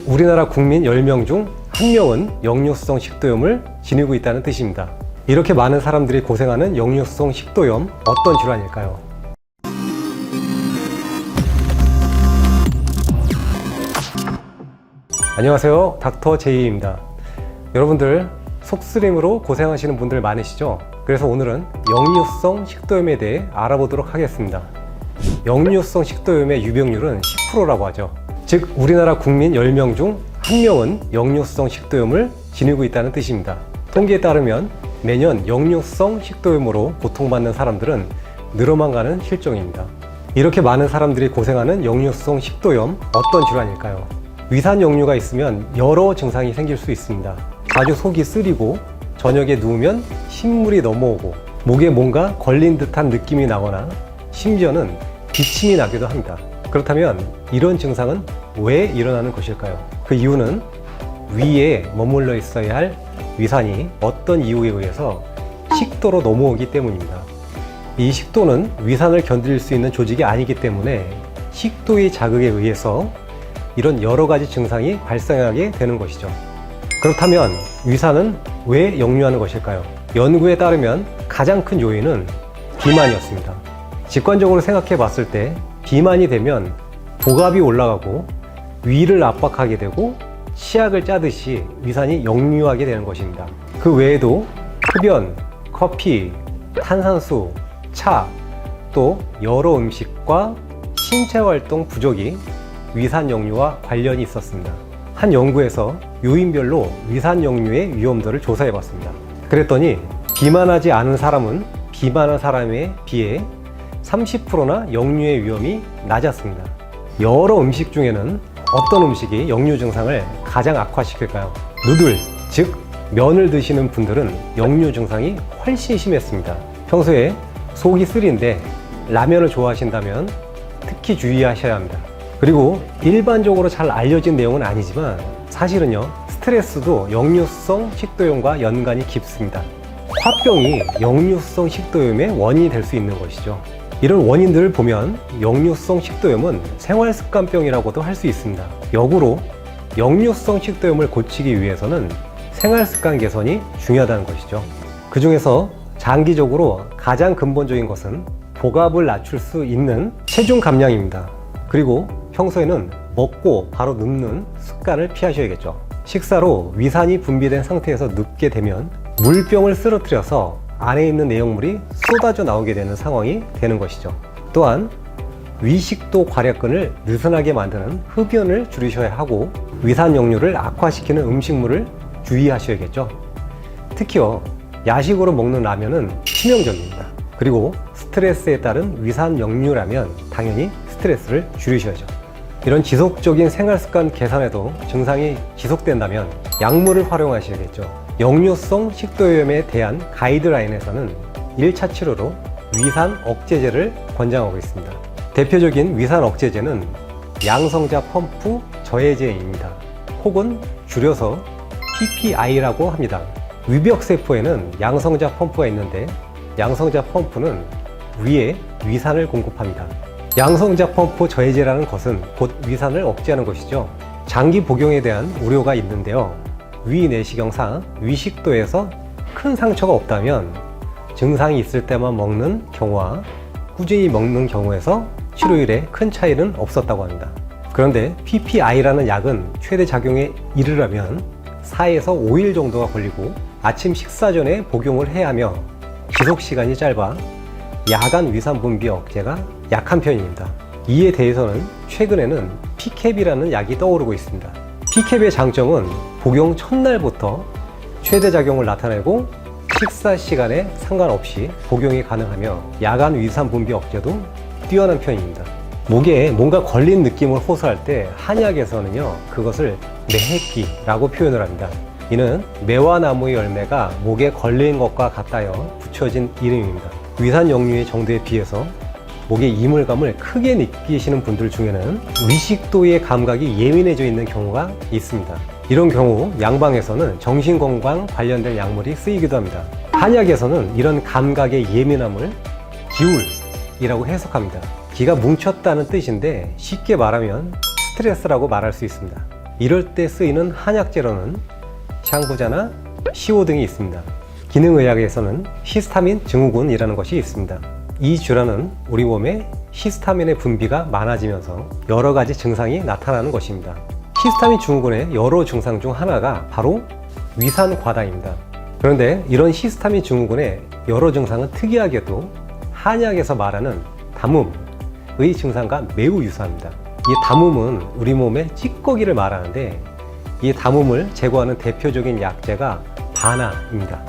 우리나라 국민 10명 중 1명은 역류성 식도염을 지니고 있다는 뜻입니다. 이렇게 많은 사람들이 고생하는 역류성 식도염, 어떤 질환일까요? 안녕하세요, 닥터 제이입니다. 여러분들 속쓰림으로 고생하시는 분들 많으시죠? 그래서 오늘은 역류성 식도염에 대해 알아보도록 하겠습니다. 역류성 식도염의 유병률은 10%라고 하죠. 즉 우리나라 국민 10명 중 1명은 역류성 식도염을 지니고 있다는 뜻입니다. 통계에 따르면 매년 역류성 식도염으로 고통받는 사람들은 늘어만 가는 실정입니다. 이렇게 많은 사람들이 고생하는 역류성 식도염, 어떤 질환일까요? 위산 역류가 있으면 여러 증상이 생길 수 있습니다. 자주 속이 쓰리고 저녁에 누우면 신물이 넘어오고 목에 뭔가 걸린 듯한 느낌이 나거나 심지어는 기침이 나기도 합니다. 그렇다면 이런 증상은 왜 일어나는 것일까요? 그 이유는 위에 머물러 있어야 할 위산이 어떤 이유에 의해서 식도로 넘어오기 때문입니다. 이 식도는 위산을 견딜 수 있는 조직이 아니기 때문에 식도의 자극에 의해서 이런 여러 가지 증상이 발생하게 되는 것이죠. 그렇다면 위산은 왜 역류하는 것일까요? 연구에 따르면 가장 큰 요인은 비만이었습니다. 직관적으로 생각해 봤을 때 비만이 되면 복압이 올라가고 위를 압박하게 되고 치약을 짜듯이 위산이 역류하게 되는 것입니다. 그 외에도 흡연, 커피, 탄산수, 차, 또 여러 음식과 신체활동 부족이 위산 역류와 관련이 있었습니다. 한 연구에서 요인별로 위산 역류의 위험도를 조사해 봤습니다. 그랬더니 비만하지 않은 사람은 비만한 사람에 비해 30%나 역류의 위험이 낮았습니다. 여러 음식 중에는 어떤 음식이 역류 증상을 가장 악화시킬까요? 누들, 즉 면을 드시는 분들은 역류 증상이 훨씬 심했습니다. 평소에 속이 쓰린데 라면을 좋아하신다면 특히 주의하셔야 합니다. 그리고 일반적으로 잘 알려진 내용은 아니지만 사실은요, 스트레스도 역류성 식도염과 연관이 깊습니다. 화병이 역류성 식도염의 원인이 될 수 있는 것이죠. 이런 원인들을 보면 역류성 식도염은 생활습관병이라고도 할 수 있습니다. 역으로 역류성 식도염을 고치기 위해서는 생활습관 개선이 중요하다는 것이죠. 그 중에서 장기적으로 가장 근본적인 것은 복압을 낮출 수 있는 체중 감량입니다. 그리고 평소에는 먹고 바로 눕는 습관을 피하셔야겠죠. 식사로 위산이 분비된 상태에서 눕게 되면 물병을 쓰러뜨려서 안에 있는 내용물이 쏟아져 나오게 되는 상황이 되는 것이죠. 또한 위식도 괄약근을 느슨하게 만드는 흡연을 줄이셔야 하고 위산 역류를 악화시키는 음식물을 주의하셔야겠죠. 특히요, 야식으로 먹는 라면은 치명적입니다. 그리고 스트레스에 따른 위산 역류라면 당연히 스트레스를 줄이셔야죠. 이런 지속적인 생활습관 개선에도 증상이 지속된다면 약물을 활용하셔야겠죠. 역류성 식도염에 대한 가이드라인에서는 1차 치료로 위산 억제제를 권장하고 있습니다. 대표적인 위산 억제제는 양성자 펌프 저해제입니다. 혹은 줄여서 PPI라고 합니다. 위벽세포에는 양성자 펌프가 있는데 양성자 펌프는 위에 위산을 공급합니다. 양성자 펌프 저해제라는 것은 곧 위산을 억제하는 것이죠. 장기 복용에 대한 우려가 있는데요. 위내시경상 위식도에서 큰 상처가 없다면 증상이 있을 때만 먹는 경우와 꾸준히 먹는 경우에서 치료율에 큰 차이는 없었다고 합니다. 그런데 PPI라는 약은 최대 작용에 이르려면 4에서 5일 정도가 걸리고 아침 식사 전에 복용을 해야 하며 지속 시간이 짧아 야간 위산 분비 억제가 약한 편입니다. 이에 대해서는 최근에는 P캡이라는 약이 떠오르고 있습니다. P캡의 장점은 복용 첫날부터 최대 작용을 나타내고 식사 시간에 상관없이 복용이 가능하며 야간 위산 분비 억제도 뛰어난 편입니다. 목에 뭔가 걸린 느낌을 호소할 때 한약에서는요, 그것을 매해기라고 표현을 합니다. 이는 매화나무의 열매가 목에 걸린 것과 같다여 붙여진 이름입니다. 위산 역류의 정도에 비해서 목의 이물감을 크게 느끼시는 분들 중에는 위식도의 감각이 예민해져 있는 경우가 있습니다. 이런 경우 양방에서는 정신건강 관련된 약물이 쓰이기도 합니다. 한약에서는 이런 감각의 예민함을 기울이라고 해석합니다. 기가 뭉쳤다는 뜻인데 쉽게 말하면 스트레스라고 말할 수 있습니다. 이럴 때 쓰이는 한약재로는 샹부자나 시오 등이 있습니다. 기능의학에서는 히스타민 증후군이라는 것이 있습니다. 이 질환은 우리 몸에 히스타민의 분비가 많아지면서 여러 가지 증상이 나타나는 것입니다. 히스타민 증후군의 여러 증상 중 하나가 바로 위산과다입니다. 그런데 이런 히스타민 증후군의 여러 증상은 특이하게도 한약에서 말하는 담음의 증상과 매우 유사합니다. 이 담음은 우리 몸의 찌꺼기를 말하는데 이 담음을 제거하는 대표적인 약재가 바나입니다.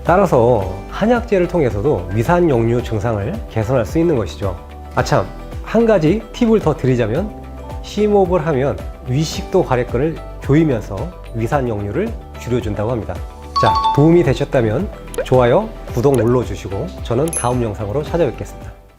따라서 한약재를 통해서도 위산역류 증상을 개선할 수 있는 것이죠. 아참, 한 가지 팁을 더 드리자면 심호흡을 하면 위식도 과래근을 조이면서 위산역류를 줄여준다고 합니다. 자, 도움이 되셨다면 좋아요, 구독 눌러주시고 저는 다음 영상으로 찾아뵙겠습니다.